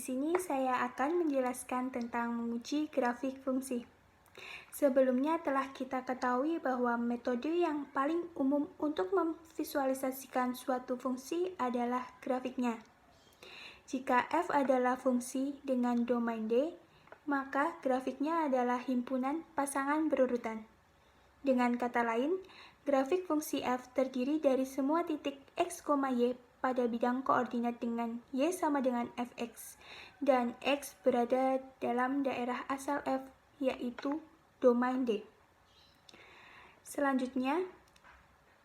sini saya akan menjelaskan tentang menguji grafik fungsi. Sebelumnya telah kita ketahui bahwa metode yang paling umum untuk memvisualisasikan suatu fungsi adalah grafiknya. Jika f adalah fungsi dengan domain D, maka grafiknya adalah himpunan pasangan berurutan. Dengan kata lain, grafik fungsi f terdiri dari semua titik x, y pada bidang koordinat dengan y sama dengan fx, dan x berada dalam daerah asal f, yaitu domain D. Selanjutnya,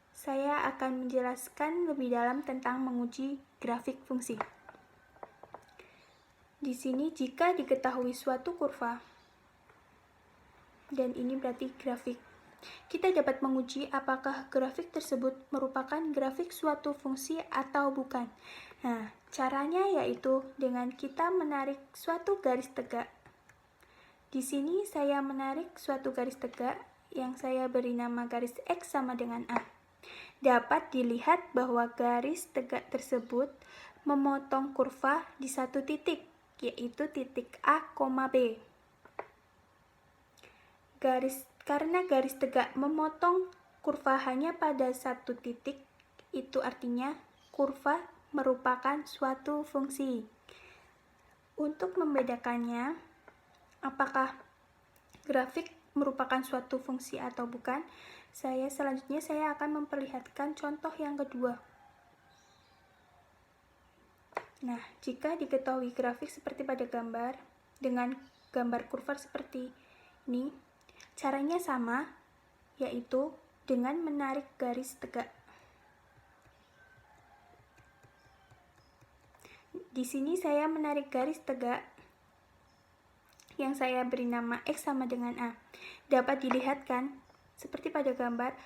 saya akan menjelaskan lebih dalam tentang menguji grafik fungsi. Di sini, jika diketahui suatu kurva, dan ini berarti grafik, kita dapat menguji apakah grafik tersebut merupakan grafik suatu fungsi atau bukan. Nah, caranya yaitu dengan kita menarik suatu garis tegak. Di sini saya menarik suatu garis tegak yang saya beri nama garis X sama dengan A. Dapat dilihat bahwa garis tegak tersebut memotong kurva di satu titik, yaitu titik A, B. Karena garis tegak memotong kurva hanya pada satu titik, itu artinya kurva merupakan suatu fungsi. Untuk membedakannya, apakah grafik merupakan suatu fungsi atau bukan, selanjutnya saya akan memperlihatkan contoh yang kedua. Nah, jika diketahui grafik seperti pada gambar, dengan gambar kurva seperti ini, caranya sama, yaitu dengan menarik garis tegak. Di sini saya menarik garis tegak yang saya beri nama X sama dengan A. Dapat dilihat kan, seperti pada gambar,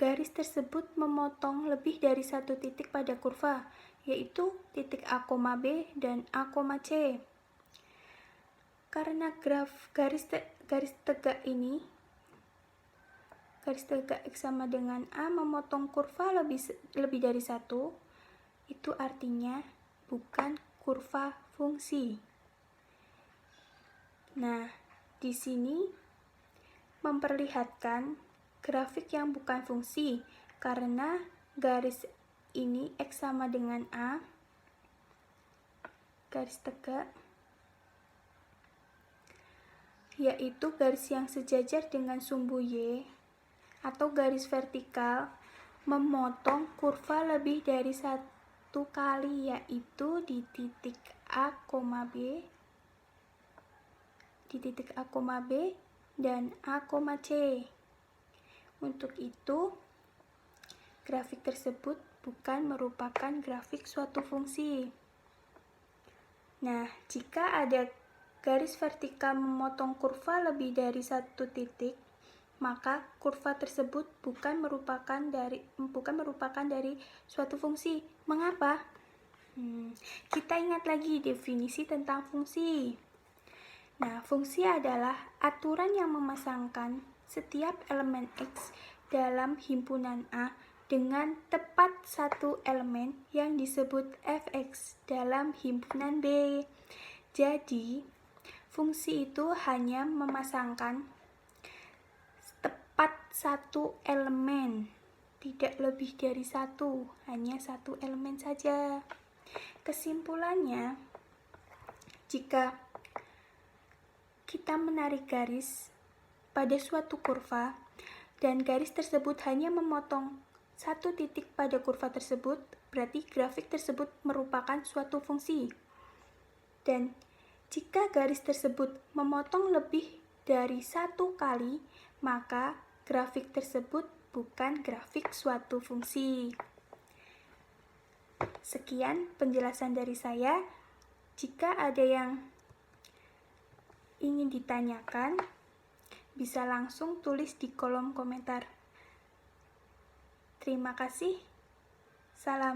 garis tersebut memotong lebih dari satu titik pada kurva, yaitu titik A, B dan A, C. Karena garis tegak ini, garis tegak X sama dengan A memotong kurva lebih dari satu, itu artinya bukan kurva fungsi. Nah, di sini memperlihatkan grafik yang bukan fungsi karena garis ini X sama dengan A, garis tegak, yaitu garis yang sejajar dengan sumbu Y, atau garis vertikal memotong kurva lebih dari satu kali, yaitu di titik A, B, di titik A, B dan A, C. Untuk itu, grafik tersebut bukan merupakan grafik suatu fungsi. Nah, jika ada garis vertikal memotong kurva lebih dari satu titik, maka kurva tersebut bukan merupakan dari suatu fungsi. Mengapa? Kita ingat lagi definisi tentang fungsi. Nah, fungsi adalah aturan yang memasangkan setiap elemen X dalam himpunan A dengan tepat satu elemen yang disebut fx dalam himpunan B. Jadi, fungsi itu hanya memasangkan tepat satu elemen, tidak lebih dari satu, hanya satu elemen saja. Kesimpulannya, jika kita menarik garis pada suatu kurva dan garis tersebut hanya memotong satu titik pada kurva tersebut, berarti grafik tersebut merupakan suatu fungsi. Dan jika garis tersebut memotong lebih dari satu kali, maka grafik tersebut bukan grafik suatu fungsi. Sekian penjelasan dari saya. Jika ada yang ingin ditanyakan, bisa langsung tulis di kolom komentar. Terima kasih. Salam.